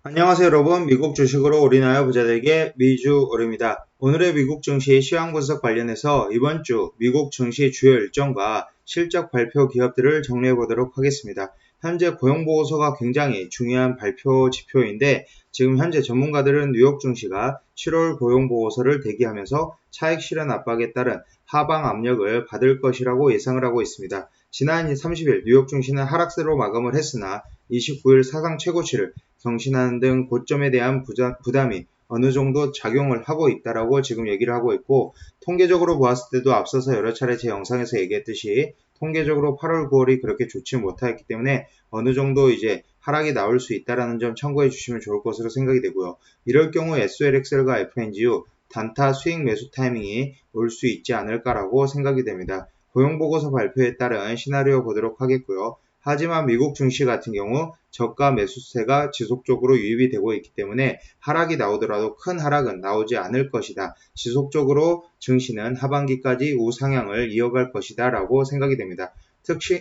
안녕하세요 여러분. 미국 주식으로 올인하여 부자되게 미주오입니다. 오늘의 미국 증시 시황 분석 관련해서 이번 주 미국 증시 주요 일정과 실적 발표 기업들을 정리해 보도록 하겠습니다. 현재 고용보고서가 굉장히 중요한 발표 지표인데 지금 현재 전문가들은 뉴욕 증시가 7월 고용보고서를 대기하면서 차익 실현 압박에 따른 하방 압력을 받을 것이라고 예상을 하고 있습니다. 지난 30일 뉴욕 증시는 하락세로 마감을 했으나 29일 사상 최고치를 경신하는 등 고점에 대한 부담이 어느 정도 작용을 하고 있다라고 지금 얘기를 하고 있고, 통계적으로 보았을 때도 앞서서 여러 차례 제 영상에서 얘기했듯이 통계적으로 8월, 9월이 그렇게 좋지 못하였기 때문에 어느 정도 이제 하락이 나올 수 있다라는 점 참고해 주시면 좋을 것으로 생각이 되고요. 이럴 경우 SLXL과 FNGU 단타 수익 매수 타이밍이 올 수 있지 않을까라고 생각이 됩니다. 고용보고서 발표에 따른 시나리오 보도록 하겠고요. 하지만 미국 증시 같은 경우 저가 매수세가 지속적으로 유입이 되고 있기 때문에 하락이 나오더라도 큰 하락은 나오지 않을 것이다. 지속적으로 증시는 하반기까지 우상향을 이어갈 것이다 라고 생각이 됩니다.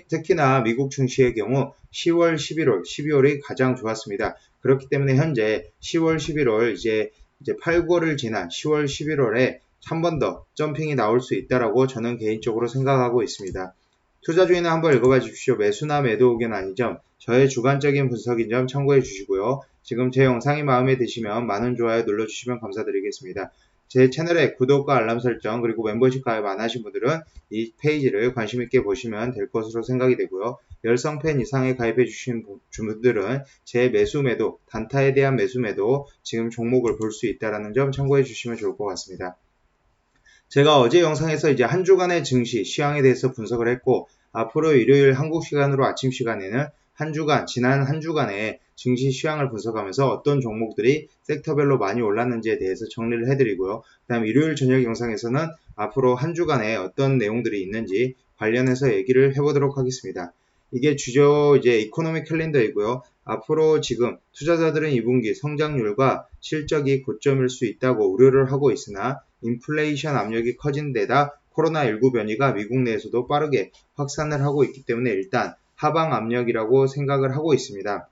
특히나 미국 증시의 경우 10월, 11월, 12월이 가장 좋았습니다. 그렇기 때문에 현재 10월, 11월 이제 8, 9월을 지난 10월, 11월에 한 번 더 점핑이 나올 수 있다라고 저는 개인적으로 생각하고 있습니다. 투자 주의는 한번 읽어봐 주십시오. 매수나 매도 의견 아닌 점, 저의 주관적인 분석인 점 참고해 주시고요. 지금 제 영상이 마음에 드시면 많은 좋아요 눌러주시면 감사드리겠습니다. 제 채널에 구독과 알람 설정 그리고 멤버십 가입 안 하신 분들은 이 페이지를 관심 있게 보시면 될 것으로 생각이 되고요. 열성팬 이상에 가입해 주신 분들은 제 매수 매도, 단타에 대한 매수 매도 지금 종목을 볼 수 있다는 점 참고해 주시면 좋을 것 같습니다. 제가 어제 영상에서 이제 한 주간의 증시 시황에 대해서 분석을 했고, 앞으로 일요일 한국 시간으로 아침 시간에는 지난 한 주간의 증시 시황을 분석하면서 어떤 종목들이 섹터별로 많이 올랐는지에 대해서 정리를 해드리고요. 그다음 일요일 저녁 영상에서는 앞으로 한 주간에 어떤 내용들이 있는지 관련해서 얘기를 해보도록 하겠습니다. 이게 주죠 이제 이코노미 캘린더이고요. 앞으로 지금 투자자들은 2분기 성장률과 실적이 고점일 수 있다고 우려를 하고 있으나 인플레이션 압력이 커진 데다 코로나19 변이가 미국 내에서도 빠르게 확산을 하고 있기 때문에 일단 하방 압력이라고 생각을 하고 있습니다.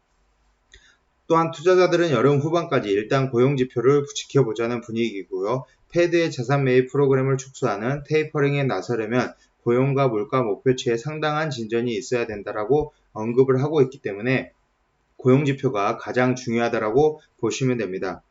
또한 투자자들은 여름 후반까지 일단 고용지표를 지켜보자는 분위기고요. 패드의 자산 매입 프로그램을 축소하는 테이퍼링에 나서려면 고용과 물가 목표치에 상당한 진전이 있어야 된다라고 언급을 하고 있기 때문에 고용지표가 가장 중요하다라고 보시면 됩니다.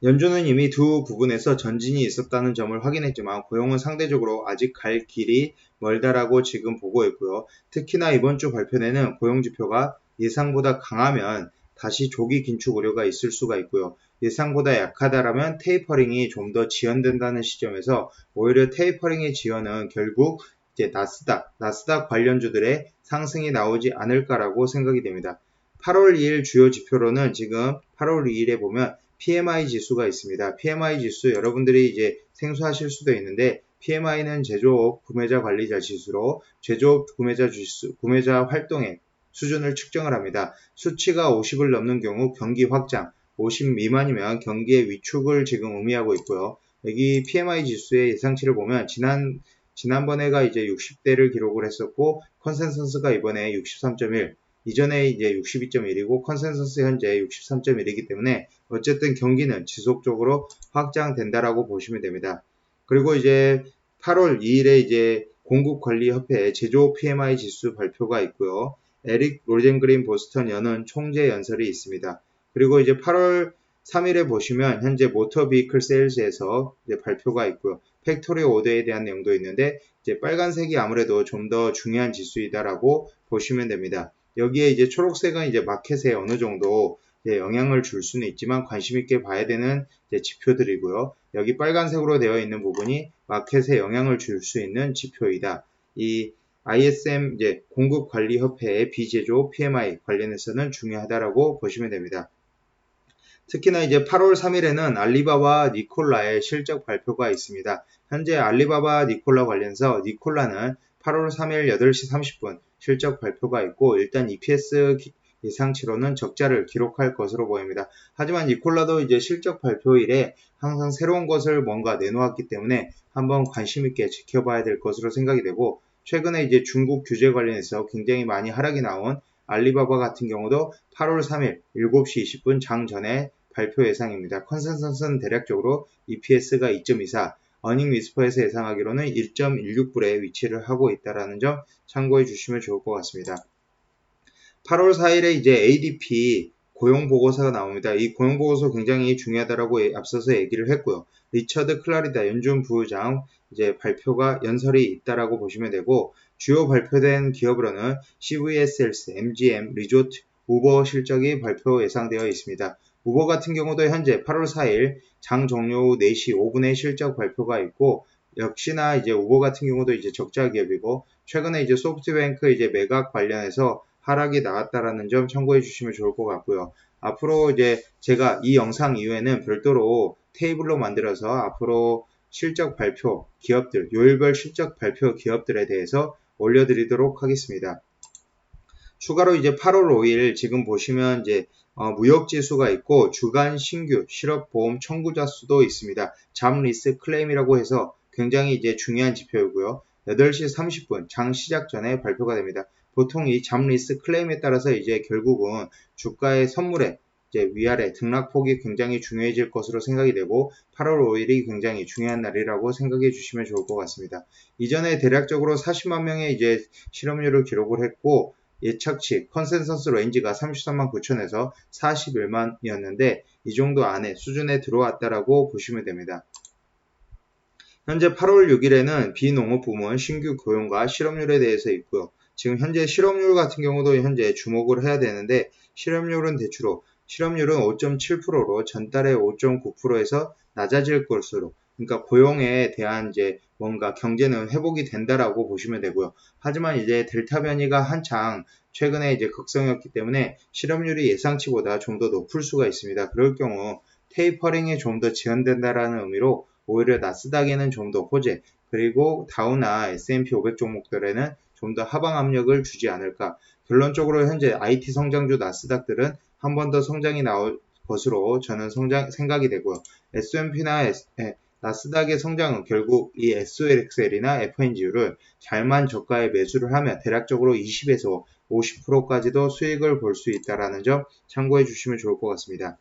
연준은 이미 두 부분에서 전진이 있었다는 점을 확인했지만 고용은 상대적으로 아직 갈 길이 멀다라고 지금 보고 있고요. 특히나 이번 주 발표내는 고용지표가 예상보다 강하면 다시 조기 긴축 우려가 있을 수가 있고요. 예상보다 약하다라면 테이퍼링이 좀 더 지연된다는 시점에서 오히려 테이퍼링의 지연은 결국 이제 나스닥 관련주들의 상승이 나오지 않을까라고 생각이 됩니다. 8월 2일 주요 지표로는 지금 8월 2일에 보면 PMI 지수가 있습니다. PMI 지수 여러분들이 이제 생소하실 수도 있는데 PMI는 제조업 구매자 관리자 지수로 제조업 구매자 지수, 구매자 활동의 수준을 측정을 합니다. 수치가 50을 넘는 경우 경기 확장, 50 미만이면 경기의 위축을 지금 의미하고 있고요. 여기 PMI 지수의 예상치를 보면 지난번에가 이제 60대를 기록을 했었고 컨센서스가 이번에 63.1, 이전에 이제 62.1이고 컨센서스 현재 63.1이기 때문에 어쨌든 경기는 지속적으로 확장된다라고 보시면 됩니다. 그리고 이제 8월 2일에 이제 공급관리협회 제조 PMI 지수 발표가 있고요. 에릭 로젠그린 보스턴 연은 총재 연설이 있습니다. 그리고 이제 8월 3일에 보시면 현재 모터 비클 세일즈에서 발표가 있고요. 팩토리 오더에 대한 내용도 있는데 이제 빨간색이 아무래도 좀 더 중요한 지수이다라고 보시면 됩니다. 여기에 이제 초록색은 이제 마켓에 어느 정도 영향을 줄 수는 있지만 관심 있게 봐야 되는 지표들이고요. 여기 빨간색으로 되어 있는 부분이 마켓에 영향을 줄 수 있는 지표이다. 이 ISM 이제 공급관리협회의 비제조 PMI 관련해서는 중요하다라고 보시면 됩니다. 특히나 이제 8월 3일에는 알리바바 니콜라의 실적 발표가 있습니다. 현재 알리바바 니콜라 관련해서 니콜라는 8월 3일 8시 30분 실적 발표가 있고 일단 EPS 예상치로는 적자를 기록할 것으로 보입니다. 하지만 니콜라도 이제 실적 발표일에 항상 새로운 것을 뭔가 내놓았기 때문에 한번 관심 있게 지켜봐야 될 것으로 생각이 되고 최근에 이제 중국 규제 관련해서 굉장히 많이 하락이 나온 알리바바 같은 경우도 8월 3일 7시 20분 장 전에 발표 예상입니다. 컨센서스는 대략적으로 EPS가 2.24, 어닝 위스퍼에서 예상하기로는 1.16불에 위치를 하고 있다는 점 참고해 주시면 좋을 것 같습니다. 8월 4일에 이제 ADP 고용보고서가 나옵니다. 이 고용보고서 굉장히 중요하다라고 앞서서 얘기를 했고요. 리처드 클라리다 연준 부의장 이제 발표가 연설이 있다라고 보시면 되고, 주요 발표된 기업으로는 CVS 헬스, MGM, 리조트, 우버 실적이 발표 예상되어 있습니다. 우버 같은 경우도 현재 8월 4일 장 종료 후 4시 5분에 실적 발표가 있고, 역시나 이제 우버 같은 경우도 이제 적자 기업이고, 최근에 이제 소프트뱅크 이제 매각 관련해서 하락이 나왔다라는 점 참고해 주시면 좋을 것 같고요. 앞으로 이제 제가 이 영상 이후에는 별도로 테이블로 만들어서 앞으로 실적 발표 기업들, 요일별 실적 발표 기업들에 대해서 올려드리도록 하겠습니다. 추가로 이제 8월 5일 지금 보시면 이제 무역 지수가 있고 주간 신규 실업보험 청구자 수도 있습니다. 잡리스 클레임이라고 해서 굉장히 이제 중요한 지표이고요. 8시 30분 장 시작 전에 발표가 됩니다. 보통 이 잡리스 클레임에 따라서 이제 결국은 주가의 선물에 이제 위아래 등락폭이 굉장히 중요해질 것으로 생각이 되고 8월 5일이 굉장히 중요한 날이라고 생각해 주시면 좋을 것 같습니다. 이전에 대략적으로 40만 명의 이제 실업률을 기록을 했고 예측치 컨센서스 레인지가 33만 9천에서 41만이었는데 이 정도 안에 수준에 들어왔다라고 보시면 됩니다. 현재 8월 6일에는 비농업 부문 신규 고용과 실업률에 대해서 있고요. 지금 현재 실업률 같은 경우도 현재 주목을 해야 되는데 실업률은 5.7%로 전달에 5.9%에서 낮아질 것으로, 그러니까 고용에 대한 이제 뭔가 경제는 회복이 된다라고 보시면 되고요. 하지만 이제 델타 변이가 한창 최근에 이제 극성이었기 때문에 실업률이 예상치보다 좀 더 높을 수가 있습니다. 그럴 경우 테이퍼링이 좀 더 지연된다라는 의미로 오히려 나스닥에는 좀 더 호재, 그리고 다우나 S&P 500 종목들에는 좀 더 하방 압력을 주지 않을까. 결론적으로 현재 IT 성장주 나스닥들은 한 번 더 성장이 나올 것으로 저는 생각이 되고요. S&P나 나스닥의 성장은 결국 이 SOXL이나 FNG를 잘만 저가에 매수를 하면 대략적으로 20에서 50%까지도 수익을 볼 수 있다는 점 참고해 주시면 좋을 것 같습니다.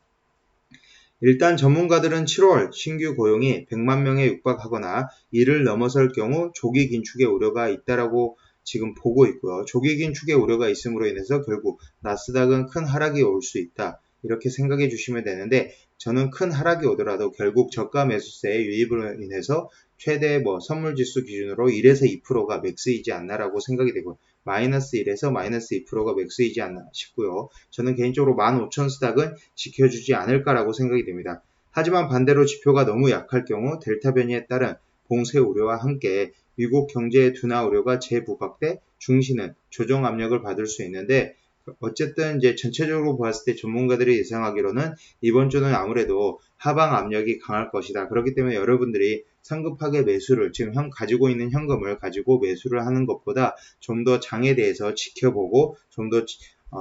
일단 전문가들은 7월 신규 고용이 100만 명에 육박하거나 이를 넘어설 경우 조기 긴축의 우려가 있다라고 지금 보고 있고요. 조기 긴축의 우려가 있음으로 인해서 결국 나스닥은 큰 하락이 올 수 있다. 이렇게 생각해 주시면 되는데, 저는 큰 하락이 오더라도 결국 저가 매수세의 유입으로 인해서 최대 선물 지수 기준으로 1에서 2%가 맥스이지 않나라고 생각이 되고요. 마이너스 1에서 마이너스 2%가 맥스이지 않나 싶고요. 저는 개인적으로 15,000 스닥은 지켜주지 않을까라고 생각이 됩니다. 하지만 반대로 지표가 너무 약할 경우 델타 변이에 따른 봉쇄 우려와 함께 미국 경제의 둔화 우려가 재부각돼 중시는 조정 압력을 받을 수 있는데, 어쨌든 이제 전체적으로 보았을 때 전문가들이 예상하기로는 이번 주는 아무래도 하방 압력이 강할 것이다. 그렇기 때문에 여러분들이 성급하게 매수를, 지금 가지고 있는 현금을 가지고 매수를 하는 것보다 좀 더 장에 대해서 지켜보고 좀 더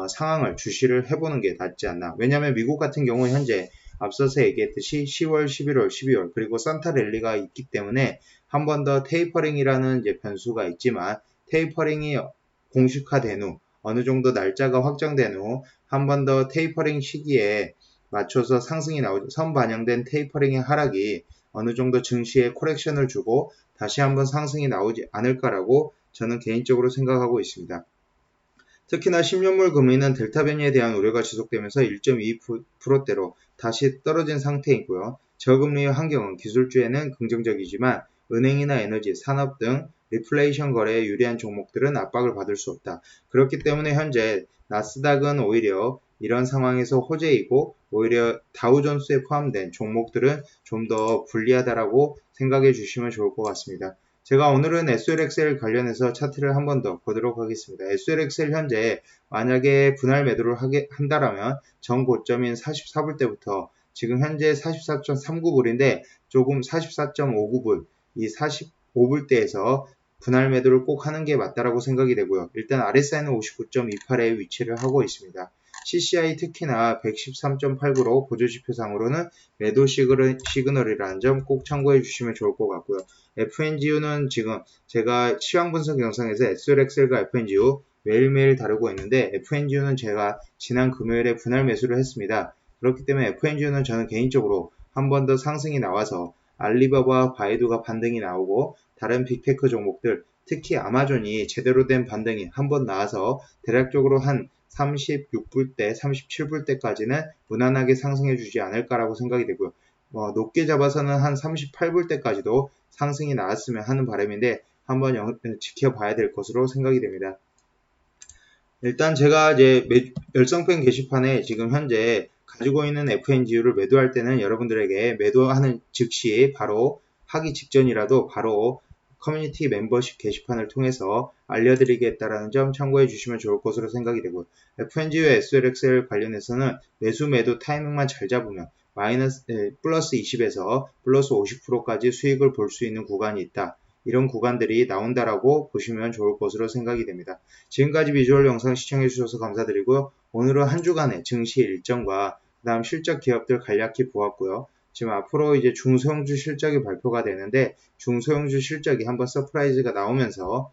상황을 주시를 해보는 게 낫지 않나. 왜냐하면 미국 같은 경우 현재 앞서서 얘기했듯이 10월, 11월, 12월 그리고 산타 랠리가 있기 때문에 한 번 더 테이퍼링이라는 이제 변수가 있지만, 테이퍼링이 공식화된 후 어느 정도 날짜가 확정된 후 한 번 더 테이퍼링 시기에 맞춰서 상승이 나오죠. 선반영된 테이퍼링의 하락이 어느 정도 증시에 코렉션을 주고 다시 한번 상승이 나오지 않을까라고 저는 개인적으로 생각하고 있습니다. 특히나 10년물 금리는 델타 변이에 대한 우려가 지속되면서 1.2%대로 다시 떨어진 상태이고요. 저금리의 환경은 기술주에는 긍정적이지만 은행이나 에너지, 산업 등 리플레이션 거래에 유리한 종목들은 압박을 받을 수 없다. 그렇기 때문에 현재 나스닥은 오히려 이런 상황에서 호재이고, 오히려 다우존스에 포함된 종목들은 좀 더 불리하다라고 생각해 주시면 좋을 것 같습니다. 제가 오늘은 SLXL 관련해서 차트를 한 번 더 보도록 하겠습니다. SLXL 현재 만약에 분할 매도를 한다라면 전 고점인 44불 때부터 지금 현재 44.39불인데 조금 44.59불, 이 45불대에서 분할 매도를 꼭 하는 게 맞다라고 생각이 되고요. 일단 RSI는 59.28에 위치를 하고 있습니다. CCI 특히나 113.89로 보조지표상으로는 매도 시그널이라는 점 꼭 참고해 주시면 좋을 것 같고요. FNGU는 지금 제가 시황 분석 영상에서 SLXL과 FNGU 매일매일 다루고 있는데 FNGU는 제가 지난 금요일에 분할 매수를 했습니다. 그렇기 때문에 FNGU는 저는 개인적으로 한 번 더 상승이 나와서 알리바바와 바이두가 반등이 나오고 다른 빅테크 종목들 특히 아마존이 제대로 된 반등이 한 번 나와서 대략적으로 한 36불대, 37불대까지는 무난하게 상승해 주지 않을까라고 생각이 되고요. 높게 잡아서는 한 38불대까지도 상승이 나왔으면 하는 바람인데 한번 지켜봐야 될 것으로 생각이 됩니다. 일단 제가 이제 열성팬 게시판에 지금 현재 가지고 있는 FNGU를 매도할 때는 여러분들에게 매도하는 즉시 바로 하기 직전이라도 바로 커뮤니티 멤버십 게시판을 통해서 알려드리겠다라는 점 참고해 주시면 좋을 것으로 생각이 되고 FNGU SLXL 관련해서는 매수 매도 타이밍만 잘 잡으면 플러스 20에서 플러스 50%까지 수익을 볼 수 있는 구간이 있다. 이런 구간들이 나온다라고 보시면 좋을 것으로 생각이 됩니다. 지금까지 비주얼 영상 시청해 주셔서 감사드리고요. 오늘은 한 주간의 증시 일정과 그 다음 실적 기업들 간략히 보았고요. 지금 앞으로 이제 중소형주 실적이 발표가 되는데 중소형주 실적이 한번 서프라이즈가 나오면서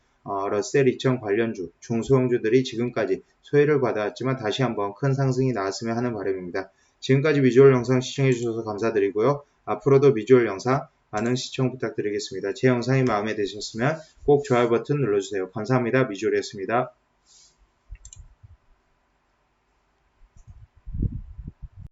러셀 2000 관련주, 중소형주들이 지금까지 소외를 받아왔지만 다시 한번 큰 상승이 나왔으면 하는 바람입니다. 지금까지 비주얼 영상 시청해 주셔서 감사드리고요. 앞으로도 비주얼 영상 많은 시청 부탁드리겠습니다. 제 영상이 마음에 드셨으면 꼭 좋아요 버튼 눌러주세요. 감사합니다. 비주얼이었습니다.